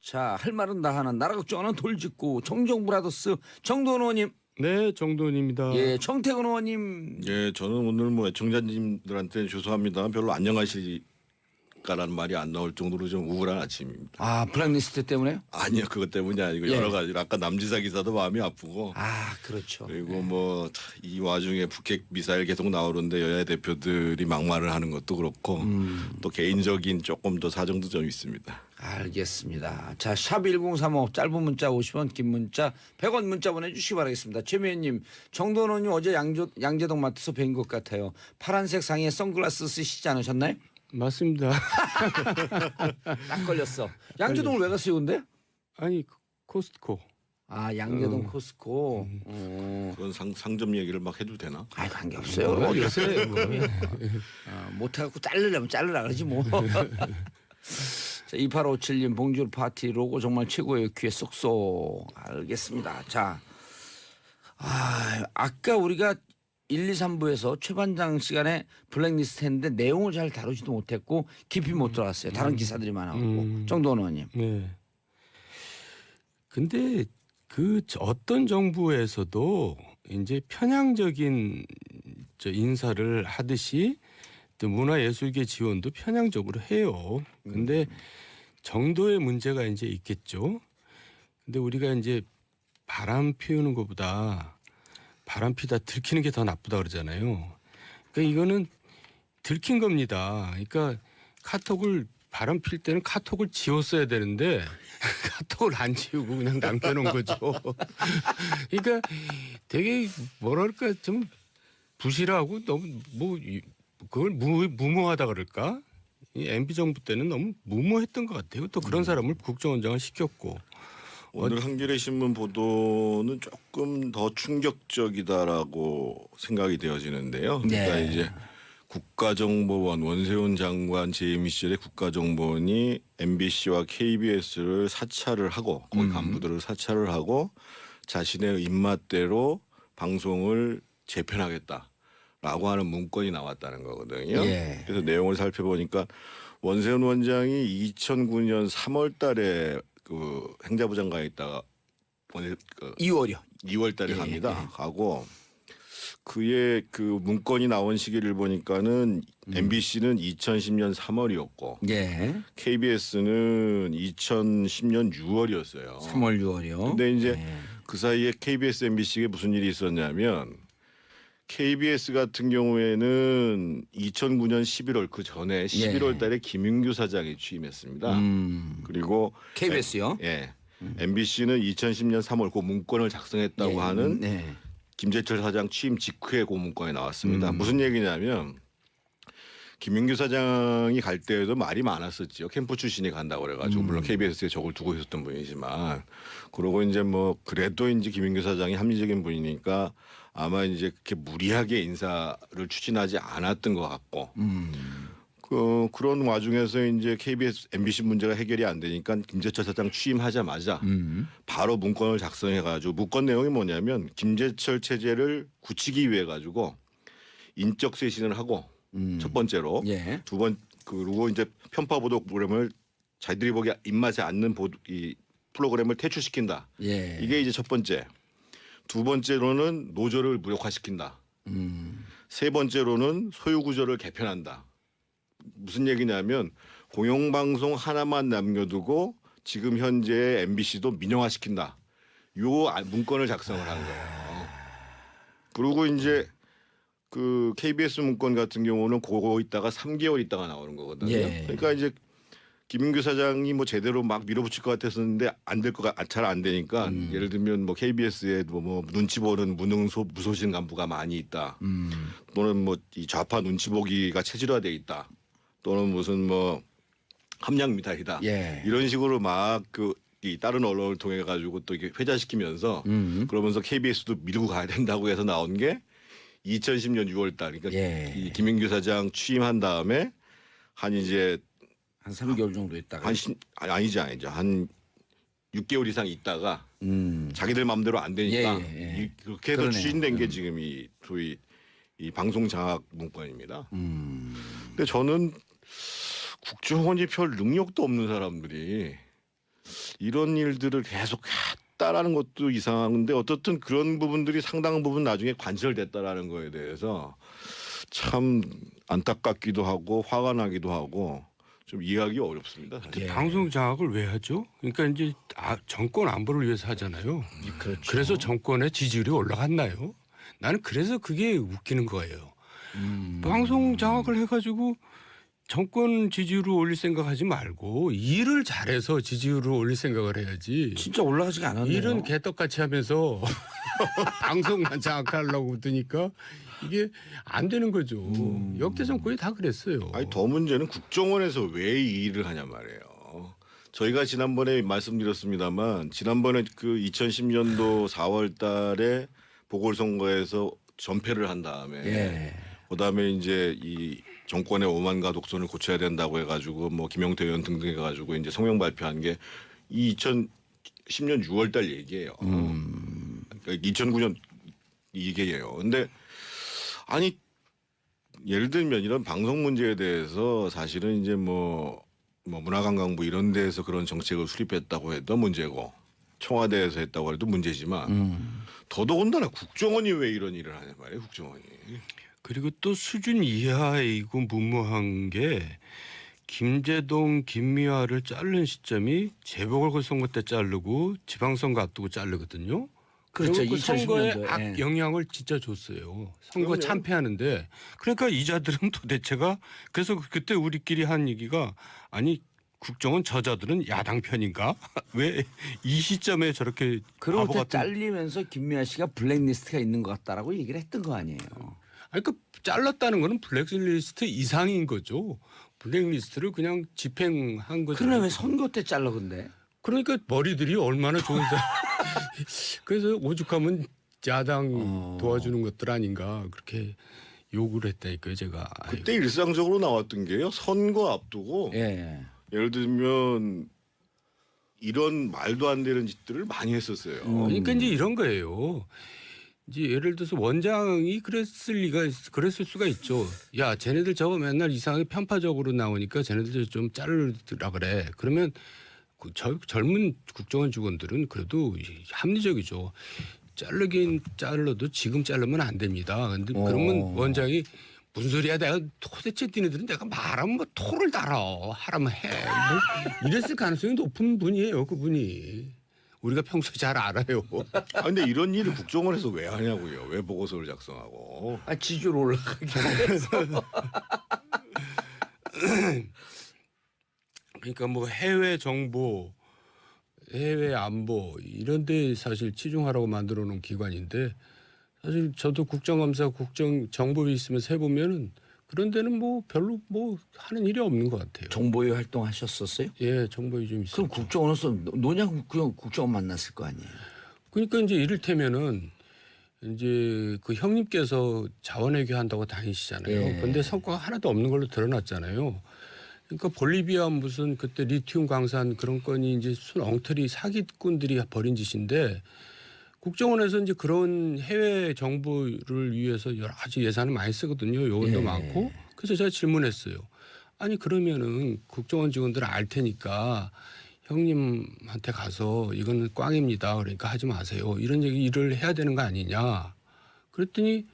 자, 할 말은 다 하는 나라 걱정하는 돌직구 정정 브라더스 정도원 의원님. 네, 정도원입니다. 예, 정태근 의원님. 예, 저는 오늘 뭐 애청자님들한테 죄송합니다. 별로 안녕하실까라는 말이 안 나올 정도로 좀 우울한 아침입니다. 아, 블랙리스트 때문에요? 아니요, 그것 때문이 아니고 예. 여러 가지. 아까 남지사 기사도 마음이 아프고. 아, 그렇죠. 그리고 뭐 이 와중에 북핵 미사일 계속 나오는데 여야 대표들이 막말을 하는 것도 그렇고 또 개인적인 조금 더 사정도 좀 있습니다. 알겠습니다. 자, 샵 1035 짧은 문자 50원, 긴 문자 100원 문자 보내주시기 바라겠습니다. 최미애님, 정도원 의원님 어제 양재동 마트에서 뵌 것 같아요. 파란색 상의에 선글라스 쓰시지 않으셨나요? 맞습니다. 딱 걸렸어. 양재동을 왜 갔어요, 근데? 아니 코스트코. 아, 양재동 코스코. 그런 상점 얘기를 막 해도 되나? 아이, 관계없어요. 요새 못해갖고 자르려면 자르라 그러지 뭐. 자, 2857님 봉주 파티 로고 정말 최고예요. 귀에 쏙쏙. 알겠습니다. 자, 아까 우리가 1, 2, 3부에서 최반장 시간에 블랙리스트 했는데 내용을 잘 다루지도 못했고 깊이 못 들어갔어요. 다른 기사들이 많아갖고. 정도원 의원님. 네. 근데 그 어떤 정부에서도 이제 편향적인 인사를 하듯이 또 문화예술계 지원도 편향적으로 해요. 근데 정도의 문제가 이제 있겠죠. 근데 우리가 이제 바람 피우는 것보다 바람 피다 들키는 게 더 나쁘다 그러잖아요. 그러니까 이거는 들킨 겁니다. 그러니까 카톡을 바람 필 때는 카톡을 지웠어야 되는데 카톡을 안 지우고 그냥 남겨놓은 거죠. 그러니까 되게 뭐랄까 좀 부실하고 너무 뭐 그걸 무모하다 그럴까? 이 MB 정부 때는 너무 무모했던 것 같아요. 또 그런 사람을 국정원장을 시켰고. 오늘 한겨레 신문 보도는 조금 더 충격적이다라고 생각이 되어지는데요. 그러니까 네. 이제 국가정보원 원세훈 장관 재임 시절에 국가정보원이 MBC와 KBS를 사찰을 하고 거기 간부들을 사찰을 하고 자신의 입맛대로 방송을 재편하겠다라고 하는 문건이 나왔다는 거거든요. 예. 그래서 내용을 살펴보니까 원세훈 원장이 2009년 3월달에 그 행자부 장관에 있다가 2월이요. 2월달에 예, 갑니다. 예. 가고 그의 그 문건이 나온 시기를 보니까는 MBC는 2010년 3월이었고 예. KBS는 2010년 6월이었어요. 3월 6월이요. 근데 이제 그 사이에 KBS, MBC에 무슨 일이 있었냐면 KBS 같은 경우에는 2009년 11월 그 전에 11월 달에 김윤규 사장이 취임했습니다. 그리고 KBS요. 예. MBC는 2010년 3월 그 문건을 작성했다고 예. 하는 네. 김재철 사장 취임 직후에 그 문건이 나왔습니다. 무슨 얘기냐면 김윤규 사장이 갈 때에도 말이 많았었죠. 캠프 출신이 간다고 그래가지고 물론 KBS에 적을 두고 있었던 분이지만 그러고 이제 뭐 그래도 이제 김윤규 사장이 합리적인 분이니까 아마 이제 그렇게 무리하게 인사를 추진하지 않았던 것 같고 그런 와중에서 이제 KBS, MBC 문제가 해결이 안 되니까 김재철 사장 취임하자마자 바로 문건을 작성해가지고 문건 내용이 뭐냐면 김재철 체제를 굳히기 위해 가지고 인적 쇄신을 하고 첫 번째로 예. 두 번 그리고 이제 편파 보도 프로그램을 자기들이 보기 입맛에 않는 이 프로그램을 퇴출시킨다. 예. 이게 이제 첫 번째. 두 번째로는 노조를 무력화시킨다. 세 번째로는 소유 구조를 개편한다. 무슨 얘기냐면 공영방송 하나만 남겨두고 지금 현재 MBC도 민영화시킨다. 요 문건을 작성을 한 거예요. 그리고 이제 그 KBS 문건 같은 경우는 그거 있다가 3개월 있다가 나오는 거거든요. 예. 그러니까 이제 김윤규 사장이 뭐 제대로 막 밀어붙일 것 같았었는데 안 될 것 잘 안 되니까 예를 들면 뭐 KBS에 뭐 눈치 보는 무소신 간부가 많이 있다. 또는 뭐 이 좌파 눈치 보기가 체질화돼 있다. 또는 무슨 뭐 함량 미탈이다. 예. 이런 식으로 막 이 다른 언론을 통해 가지고 또 이게 회자시키면서 그러면서 KBS도 밀고 가야 된다고 해서 나온 게 2010년 6월 달. 그러니까 예. 이 김윤규 사장 취임한 다음에 한 이제 한 3개월 정도 있다가 아니죠. 한 6개월 이상 있다가 자기들 마음대로 안 되니까 그렇게 해서 그러네요. 추진된 게 지금 이 소위 이 방송 장악 문건입니다. 근데 저는 국정원이 별 능력도 없는 사람들이 이런 일들을 계속 했다라는 것도 이상한데 어떻든 그런 부분들이 상당 부분 나중에 관철됐다라는 거에 대해서 참 안타깝기도 하고 화가 나기도 하고 좀 이해하기 어렵습니다. 사실. 예. 방송 장악을 왜 하죠? 그러니까 이제 정권 안보를 위해서 하잖아요. 그렇죠. 그래서 정권의 지지율이 올라갔나요? 나는 그래서 그게 웃기는 거예요. 방송 장악을 해가지고 정권 지지율을 올릴 생각하지 말고 일을 잘해서 지지율을 올릴 생각을 해야지. 진짜 올라가지가 않았네요. 일은 개떡같이 하면서 방송만 장악하려고 드니까 이게 안 되는 거죠. 역대 정권이 다 그랬어요. 아니 더 문제는 국정원에서 왜 이 일을 하냐 말이에요. 저희가 지난번에 말씀드렸습니다만 지난번에 그 2010년도 4월달에 보궐선거에서 전패를 한 다음에 예. 그다음에 이제 이 정권의 오만과 독선을 고쳐야 된다고 해가지고 뭐 김영태 의원 등등 해가지고 이제 성명 발표한 게 이 2010년 6월달 얘기예요. 그러니까 2009년 얘기예요. 근데 아니 예를 들면 이런 방송 문제에 대해서 사실은 이제 뭐 문화관광부 이런 데에서 그런 정책을 수립했다고 해도 문제고 청와대에서 했다고 해도 문제지만 더더군다나 국정원이 왜 이런 일을 하냐 말이에요. 국정원이. 그리고 또 수준 이하이고 무모한 게 김제동, 김미화를 자른 시점이 재보궐선거 때 자르고 지방선거 앞두고 자르거든요. 그렇죠. 그리고 그 선거에 2010년도에. 악 영향을 진짜 줬어요. 선거 그럼요. 참패하는데 그러니까 이자들은 도대체가 그래서 그때 우리끼리 한 얘기가 아니 국정원 저자들은 야당 편인가? 왜 이 시점에 저렇게 그러고 바보 때 같은 잘리면서 김미아 씨가 블랙리스트가 있는 것 같다라고 얘기를 했던 거 아니에요. 아니 그 잘랐다는 거는 블랙리스트 이상인 거죠. 블랙리스트를 그냥 집행한 거죠. 그러나 왜 선거 때 잘라 근데? 그러니까 머리들이 얼마나 좋은 사람. 그래서 오죽하면 야당 도와주는 것들 아닌가 그렇게 요구를 했다니까요 제가. 그때 일상적으로 나왔던 게요. 선거 앞두고 예. 예를 들면 이런 말도 안 되는 짓들을 많이 했었어요. 그러니까 이제 이런 거예요. 이제 예를 들어서 원장이 그랬을 수가 있죠. 야, 쟤네들 저거 맨날 이상하게 편파적으로 나오니까 쟤네들 좀 자르라 그래. 그러면 젊은 국정원 직원들은 그래도 합리적이죠. 자르긴 잘라도 지금 자르면 안 됩니다. 근데 그러면 원장이 무슨 소리야? 내가 도대체 니네들은 내가 말하면 뭐 토를 달아. 하라면 해. 뭐 이랬을 가능성이 높은 분이에요. 그분이. 우리가 평소에 잘 알아요. 아, 근데 이런 일을 국정원에서 왜 하냐고요. 왜 보고서를 작성하고. 아 지지율 올라가기 위해서. 그러니까 뭐 해외 정보, 해외 안보 이런 데 사실 치중하라고 만들어 놓은 기관인데 사실 저도 국정감사 정보위 있으면서 해보면은 그런 데는 뭐 별로 뭐 하는 일이 없는 것 같아요. 정보위 활동하셨었어요? 예, 정보위 좀 있어요. 그럼 국정원에서 노냥 국정원 만났을 거 아니에요? 그러니까 이제 이를테면은 이제 그 형님께서 자원외교 한다고 다니시잖아요. 예. 그런데 성과가 하나도 없는 걸로 드러났잖아요. 그러니까 볼리비아 무슨 그때 리튬 광산 그런 건이 이제 순 엉터리 사기꾼들이 벌인 짓인데 국정원에서 이제 그런 해외 정보를 위해서 여러 가지 예산을 많이 쓰거든요. 요원도 예. 많고. 그래서 제가 질문했어요. 아니 그러면은 국정원 직원들 알 테니까 형님한테 가서 이거는 꽝입니다. 그러니까 하지 마세요. 이런 일을 해야 되는 거 아니냐. 그랬더니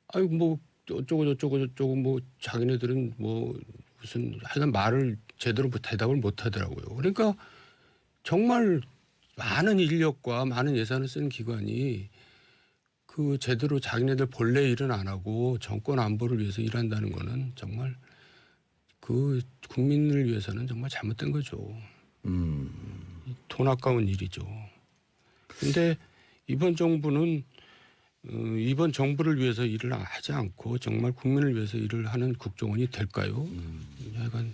아유 뭐 어쩌고 뭐 자기네들은 뭐 무슨 하여간 말을 제대로 대답을 못 하더라고요. 그러니까 정말 많은 인력과 많은 예산을 쓰는 기관이 그 제대로 자기네들 본래 일은 안 하고 정권 안보를 위해서 일한다는 거는 정말 그 국민을 위해서는 정말 잘못된 거죠. 돈 아까운 일이죠. 근데 이번 정부는 이번 정부를 위해서 일을 하지 않고 정말 국민을 위해서 일을 하는 국정원이 될까요? 약간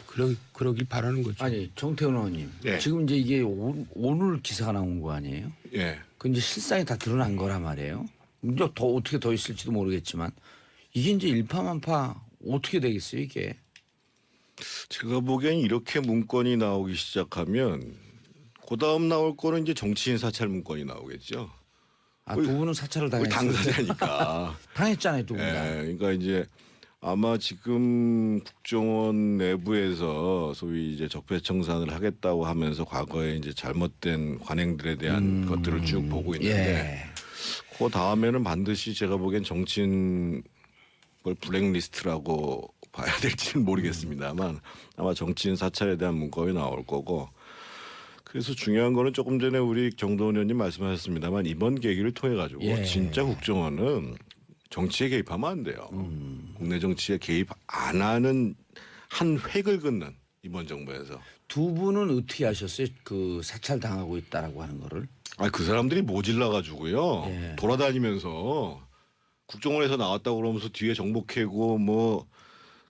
그러길 바라는 거죠. 아니 정태훈 의원님 예. 지금 이제 이게 오늘 기사가 나온 거 아니에요? 예. 그 이제 실상이 다 드러난 거란 말이에요. 이제 더 어떻게 더 있을지도 모르겠지만 이게 이제 일파만파 어떻게 되겠어요 이게? 제가 보기엔 이렇게 문건이 나오기 시작하면 그 다음 나올 거는 이제 정치인 사찰 문건이 나오겠죠. 아, 두 분은 사찰을 거의 당했어요. 당사자니까. 당했잖아요 두 분 다. 예, 그러니까 이제 아마 지금 국정원 내부에서 소위 이제 적폐청산을 하겠다고 하면서 과거에 이제 잘못된 관행들에 대한 것들을 쭉 보고 있는데 그 다음에는 반드시 제가 보기엔 정치인 걸 블랙리스트라고 봐야 될지는 모르겠습니다만 아마 정치인 사찰에 대한 문건이 나올 거고 그래서 중요한 거는 조금 전에 우리 정도원 의원님 말씀하셨습니다만 이번 계기를 통해 가지고 진짜 국정원은 정치에 개입하면 안 돼요. 국내 정치에 개입 안 하는 한 획을 긋는 이번 정부에서. 두 분은 어떻게 하셨어요? 그 사찰 당하고 있다라고 하는 거를. 그 사람들이 모질라 가지고요. 예. 돌아다니면서 국정원에서 나왔다고 그러면서 뒤에 정보 캐고 뭐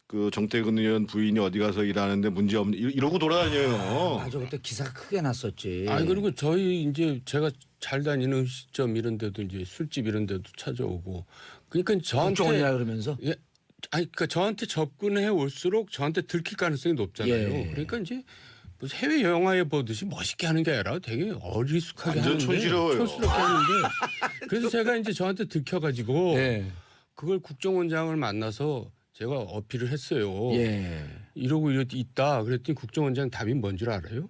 그 정태근 의원 부인이 어디 가서 일하는데 문제 없는 이러고 돌아다녀요. 맞아, 그때 기사가 크게 났었지. 그리고 저희 이제 제가 잘 다니는 음식점 이런 데도 이제 술집 이런 데도 찾아오고 그러니까 저한테 국정원이라 그러면서. 예. 그러니까 저한테 접근해 올수록 저한테 들킬 가능성이 높잖아요. 예. 그러니까 이제 무슨 해외 영화에 보듯이 멋있게 하는 게 아니라 되게 어리숙하게 완전 하는데 촌스러워요. 촌스럽게 하는데 그래서 제가 이제 저한테 들켜가지고 예. 그걸 국정원장을 만나서 제가 어필을 했어요. 예. 이러고 있다. 그랬더니 국정원장 답이 뭔 줄 알아요?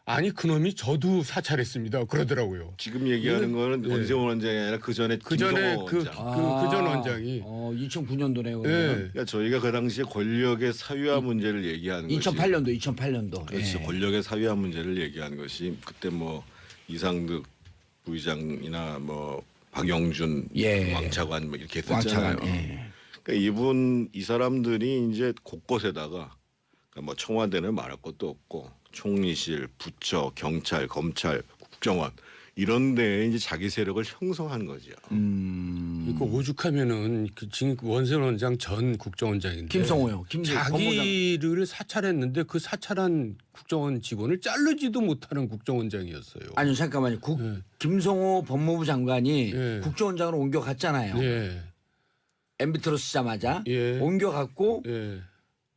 아니 그놈이 저도 사찰했습니다. 그러더라고요. 지금 얘기하는 거는 네. 원세훈 원장이 아니라 그 전에 그 전에 김성호 그 원장. 전 원장이 2009년도네요. 예. 그러니까 저희가 그 당시에 권력의 사유화 문제를 얘기하는 것이 2008년도. 그렇죠. 예. 권력의 사유화 문제를 얘기하는 것이 그때 뭐 이상득 부의장이나 뭐 박영준 예. 왕차관 뭐 이렇게 했었잖아요. 왕차관. 예. 그러니까 이 사람들이 이제 곳곳에다가 그러니까 뭐 청와대는 말할 것도 없고 총리실, 부처, 경찰, 검찰, 국정원 이런 데에 이제 자기 세력을 형성한 거죠. 그 오죽하면은 그 지금 원세훈 원장 전 국정원장인데 김성호요. 자기를 사찰했는데 그 사찰한 국정원 직원을 자르지도 못하는 국정원장이었어요. 아니요, 잠깐만요. 예. 김성호 법무부 장관이 예. 국정원장으로 옮겨갔잖아요. 예. MB 들어서자마자 예. 옮겨갔고 예.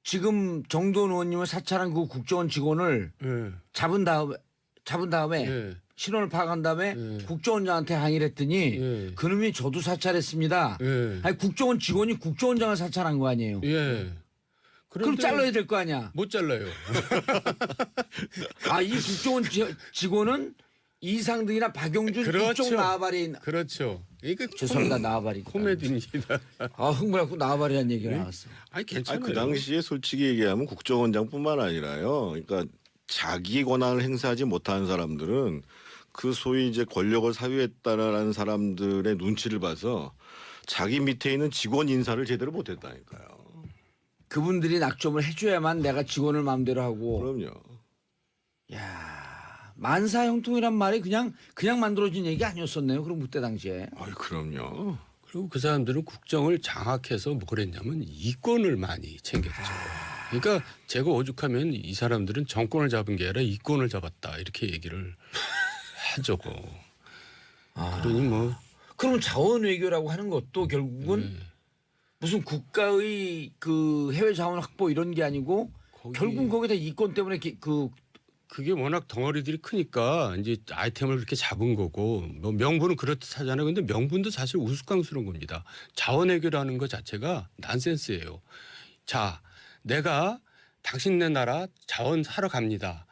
지금 정도원 의원님을 사찰한 그 국정원 직원을 예. 잡은 다음에 예. 신원을 파악한 다음에 예. 국정원장한테 항의를 했더니 예. 그놈이 저도 사찰했습니다. 예. 아니 국정원 직원이 국정원장을 사찰한 거 아니에요. 예. 그럼 그런데 잘라야 될 거 아니야. 못 잘라요. 이 국정원 직원은 이상득이나 박용준 그렇죠. 이쪽 나와바리. 그렇죠. 그러니까 죄송합니다. 나와바리. 코미디입니다. 흥분해갖고 나와바리라는 얘기가 네? 나왔어. 아니 괜찮아요. 그 당시에 솔직히 얘기하면 국정원장뿐만 아니라요. 그러니까 자기 권한을 행사하지 못하는 사람들은 그 소위 이제 권력을 사유했다라는 사람들의 눈치를 봐서 자기 밑에 있는 직원 인사를 제대로 못했다니까요. 그분들이 낙점을 해줘야만 내가 직원을 마음대로 하고. 그럼요. 야 만사형통이란 말이 그냥 만들어진 얘기 아니었었네요. 그럼 그때 당시에. 그럼요. 그리고 그 사람들은 국정을 장악해서 뭐 그랬냐면 이권을 많이 챙겼죠. 그러니까 제가 오죽하면 이 사람들은 정권을 잡은 게 아니라 이권을 잡았다 이렇게 얘기를 하죠. 그러니 뭐 그러면 자원 외교라고 하는 것도 결국은 무슨 국가의 그 해외 자원 확보 이런 게 아니고 결국 거기다 이권 때문에 그게 워낙 덩어리들이 크니까 이제 아이템을 그렇게 잡은 거고 뭐 명분은 그렇듯 하잖아요. 근데 명분도 사실 우스꽝스러운 겁니다. 자원외교라는 것 자체가 난센스예요. 자, 내가 당신네 나라 자원 사러 갑니다.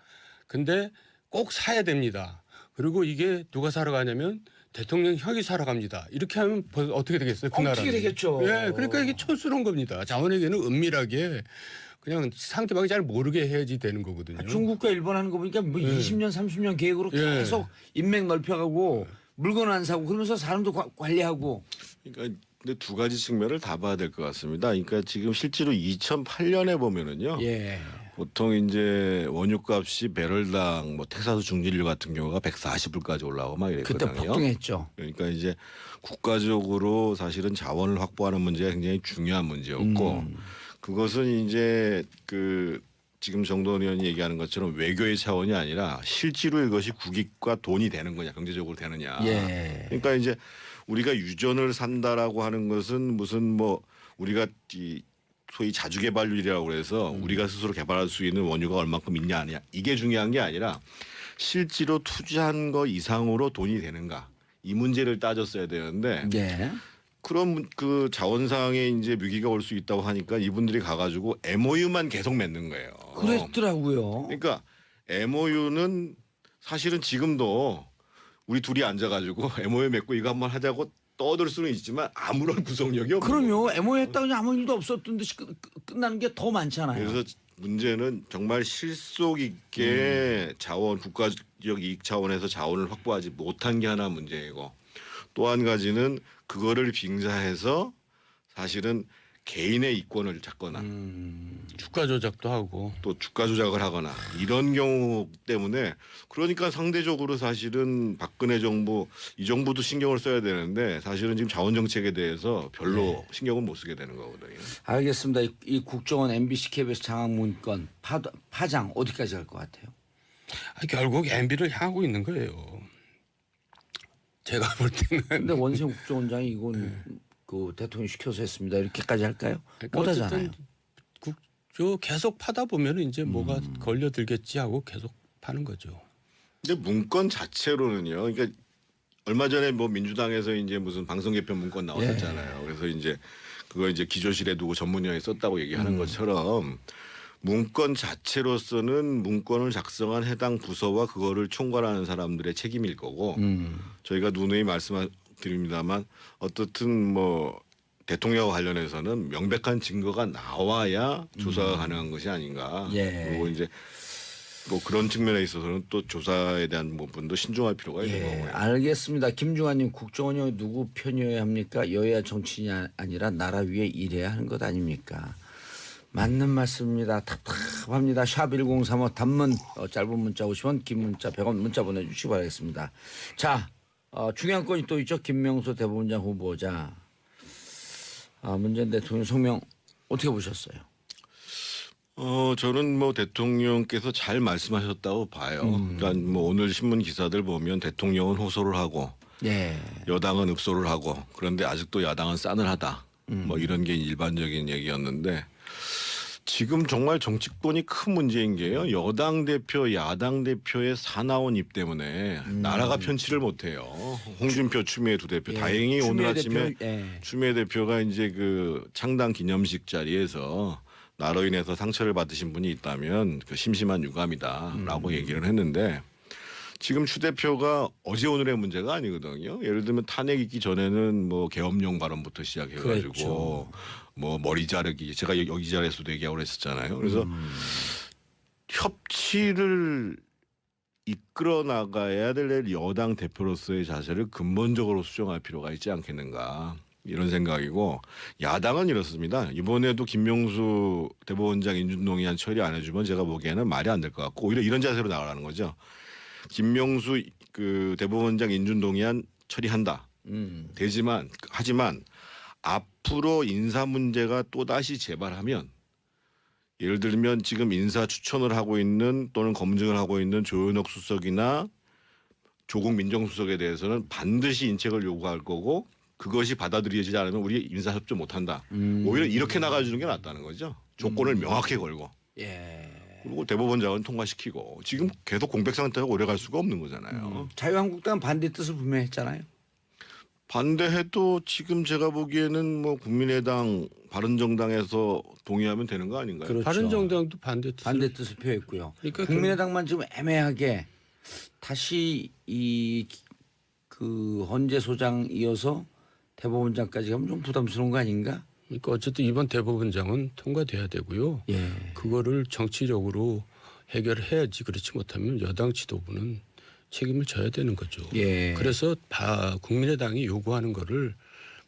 근데 꼭 사야 됩니다. 그리고 이게 누가 사러 가냐면 대통령 형이 사러 갑니다. 이렇게 하면 어떻게 되겠어요? 그 어떻게 나라는. 되겠죠. 예, 그러니까 이게 촌스러운 겁니다. 자원외교는 은밀하게 그냥 상대방이 잘 모르게 해야지 되는 거거든요. 중국과 일본 하는 거 보니까 뭐 20년 30년 계획으로 계속 인맥 넓혀가고 물건 안 사고 그러면서 사람도 관리하고. 그러니까 근데 두 가지 측면을 다 봐야 될 것 같습니다. 그러니까 지금 실제로 2008년에 보면은요. 예. 보통 이제 원유값이 배럴당 뭐 텍사스 중진류 같은 경우가 140불까지 올라오고 막 그때 이랬거든요. 폭등했죠. 그러니까 이제 국가적으로 사실은 자원을 확보하는 문제가 굉장히 중요한 문제였고 그것은 이제 그 지금 정도원 의원이 얘기하는 것처럼 외교의 차원이 아니라 실제로 이것이 국익과 돈이 되는 거냐 경제적으로 되느냐. 예. 그러니까 이제 우리가 유전을 산다라고 하는 것은 무슨 뭐 우리가 이 소위 자주개발률이라고 그래서 우리가 스스로 개발할 수 있는 원유가 얼마큼 있냐 아니냐 이게 중요한 게 아니라 실제로 투자한 거 이상으로 돈이 되는가 이 문제를 따졌어야 되는데 예. 그런 그 자원상에 이제 위기가 올 수 있다고 하니까 이분들이 가가지고 MOU만 계속 맺는 거예요. 그랬더라고요. 그러니까 MOU는 사실은 지금도 우리 둘이 앉아가지고 MOU 맺고 이거 한번 하자고 떠들 수는 있지만 아무런 구속력이 없는 거예요. 그럼요. MOU 했다고 그냥 아무 일도 없었던 듯이 끝나는 게 더 많잖아요. 그래서 문제는 정말 실속 있게 자원 국가적 이익 차원에서 자원을 확보하지 못한 게 하나 문제이고 또 한 가지는 그거를 빙자해서 사실은 개인의 이권을 잡거나 주가 조작도 하고 또 주가 조작을 하거나 이런 경우 때문에 그러니까 상대적으로 사실은 박근혜 정부 이 정부도 신경을 써야 되는데 사실은 지금 자원 정책에 대해서 별로 신경을 못 쓰게 되는 거거든요. 알겠습니다. 이 국정원 MBC KBS 장악 문건 파장 어디까지 갈 것 같아요? 결국 MB를 향하고 있는 거예요. 제가 볼 때는. 근데 원세훈 국정원장이 이건 그 대통령 시켜서 했습니다. 이렇게까지 할까요? 그러니까 못 하잖아요. 계속 파다 보면 이제 뭐가 걸려들겠지 하고 계속 파는 거죠. 근데 문건 자체로는요. 그러니까 얼마 전에 뭐 민주당에서 이제 무슨 방송 개편 문건 나왔었잖아요. 그래서 이제 그거 이제 기조실에 두고 전문위원회 썼다고 얘기하는 것처럼 문건 자체로서는 문건을 작성한 해당 부서와 그거를 총괄하는 사람들의 책임일 거고 저희가 누누이 말씀드립니다만 어떻든 뭐 대통령과 관련해서는 명백한 증거가 나와야 조사가 가능한 것이 아닌가. 예. 그리고 이제 뭐 그런 측면에 있어서는 또 조사에 대한 부분도 신중할 필요가 있는 거고요. 알겠습니다. 김중환님 국정원이 누구 편이어야 합니까? 여야 정치인이 아니라 나라 위에 일해야 하는 것 아닙니까? 맞는 말씀입니다. 답답합니다. 샵 1035 단문 짧은 문자 50원 긴 문자 100원 문자 보내주시기 바라겠습니다. 자 중요한 건이 또 있죠. 김명수 대법원장 후보자. 문재인 대통령 성명 어떻게 보셨어요? 저는 뭐 대통령께서 잘 말씀하셨다고 봐요. 그러니까 뭐 오늘 신문 기사들 보면 대통령은 호소를 하고 예. 여당은 읍소를 하고 그런데 아직도 야당은 싸늘하다. 뭐 이런 게 일반적인 얘기였는데 지금 정말 정치권이 큰 문제인 게요. 여당 대표, 야당 대표의 사나운 입 때문에 나라가 편치를 못해요. 홍준표, 추미애 두 대표. 예. 다행히 오늘 아침에 예. 추미애 대표가 이제 그 창당 기념식 자리에서 나로 인해서 상처를 받으신 분이 있다면 그 심심한 유감이다라고 얘기를 했는데 지금 추 대표가 어제 오늘의 문제가 아니거든요. 예를 들면 탄핵 있기 전에는 뭐 계엄령 발언부터 시작해가지고 그렇죠. 뭐 머리 자르기 제가 여기 자리에서도 얘기하고 했었잖아요. 그래서 협치를 이끌어 나가야 될 여당 대표로서의 자세를 근본적으로 수정할 필요가 있지 않겠는가. 이런 생각이고 야당은 이렇습니다. 이번에도 김명수 대법원장 인준동의안 처리 안 해주면 제가 보기에는 말이 안 될 것 같고 오히려 이런 자세로 나가라는 거죠. 김명수 그 대법원장 인준동의안 처리한다. 하지만 앞으로 인사 문제가 또 다시 재발하면 예를 들면 지금 인사 추천을 하고 있는 또는 검증을 하고 있는 조현옥 수석이나 조국 민정수석에 대해서는 반드시 인책을 요구할 거고. 그것이 받아들여지지 않으면 우리 인사협조 못한다. 오히려 이렇게 나가주는 게 낫다는 거죠. 조건을 명확히 걸고. 예. 그리고 대법원장은 통과시키고. 지금 계속 공백 상태가 오래갈 수가 없는 거잖아요. 자유한국당은 반대 뜻을 분명히 했잖아요. 반대해도 지금 제가 보기에는 뭐 국민의당 바른정당에서 동의하면 되는 거 아닌가요? 그렇죠. 바른정당도 반대 뜻을 표했고요. 그러니까 국민의당만 지금 애매하게 다시 그 헌재 소장 이어서 대법원장까지 가면 좀 부담스러운 거 아닌가? 그러니까 어쨌든 이번 대법원장은 통과돼야 되고요. 예. 그거를 정치적으로 해결해야지. 그렇지 못하면 여당 지도부는 책임을 져야 되는 거죠. 예. 그래서 국민의당이 요구하는 거를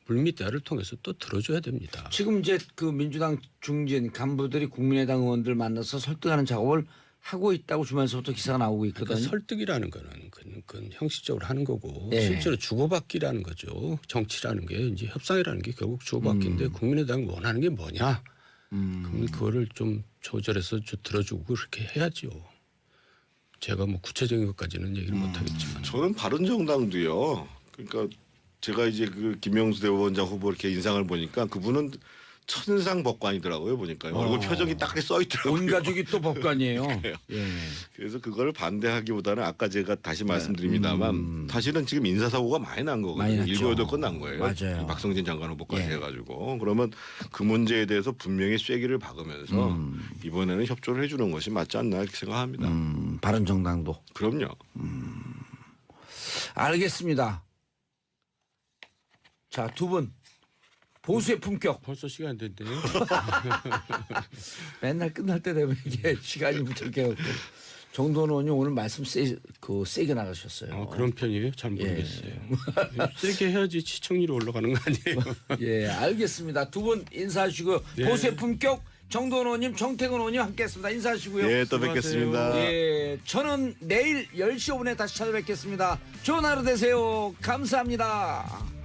물밑대화를 통해서 또 들어줘야 됩니다. 지금 이제 그 민주당 중진 간부들이 국민의당 의원들 만나서 설득하는 작업을 하고 있다고 주면서부터 기사가 나오고 있거든요. 그러니까 설득이라는 거는 그건 형식적으로 하는 거고 예. 실제로 주고받기라는 거죠. 정치라는 게 이제 협상이라는 게 결국 주고받기인데 국민의당이 원하는 게 뭐냐? 그럼 그거를 좀 조절해서 들어주고 그렇게 해야죠. 제가 뭐 구체적인 것까지는 얘기를 못 하겠지만 저는 바른정당도요. 그러니까 제가 이제 그 김명수 대법원장 후보 이렇게 인상을 보니까 그분은 천상 법관이더라고요 보니까 얼굴 표정이 딱 이렇게 써 있더라고요. 온 가족이 또 법관이에요. 그래요. 예. 그래서 그걸 반대하기보다는 아까 제가 다시 말씀드립니다만 사실은 지금 인사사고가 많이 난 많이 거거든요. 났죠. 일부에도 끝난 거예요. 맞아요. 박성진 장관 후보까지 예. 해가지고 그러면 그 문제에 대해서 분명히 쐐기를 박으면서 이번에는 협조를 해주는 것이 맞지 않나 이렇게 생각합니다. 바른정당도. 그럼요. 알겠습니다. 자, 두 분 보수의 품격. 벌써 시간 됐네요. 맨날 끝날 때 되면 이게 시간이 부족해갖고 정도원 의원님 오늘 말씀 세게 나가셨어요. 그런 편이에요? 잘 모르겠어요. 세게 해야지 시청률이 올라가는 거 아니에요? 예, 알겠습니다. 두 분 인사하시고요. 네. 보수의 품격 정도원 의원님, 정태근 의원님 함께했습니다. 인사하시고요. 예, 또 수고하세요. 뵙겠습니다. 예, 저는 내일 10시 5분에 다시 찾아뵙겠습니다. 좋은 하루 되세요. 감사합니다.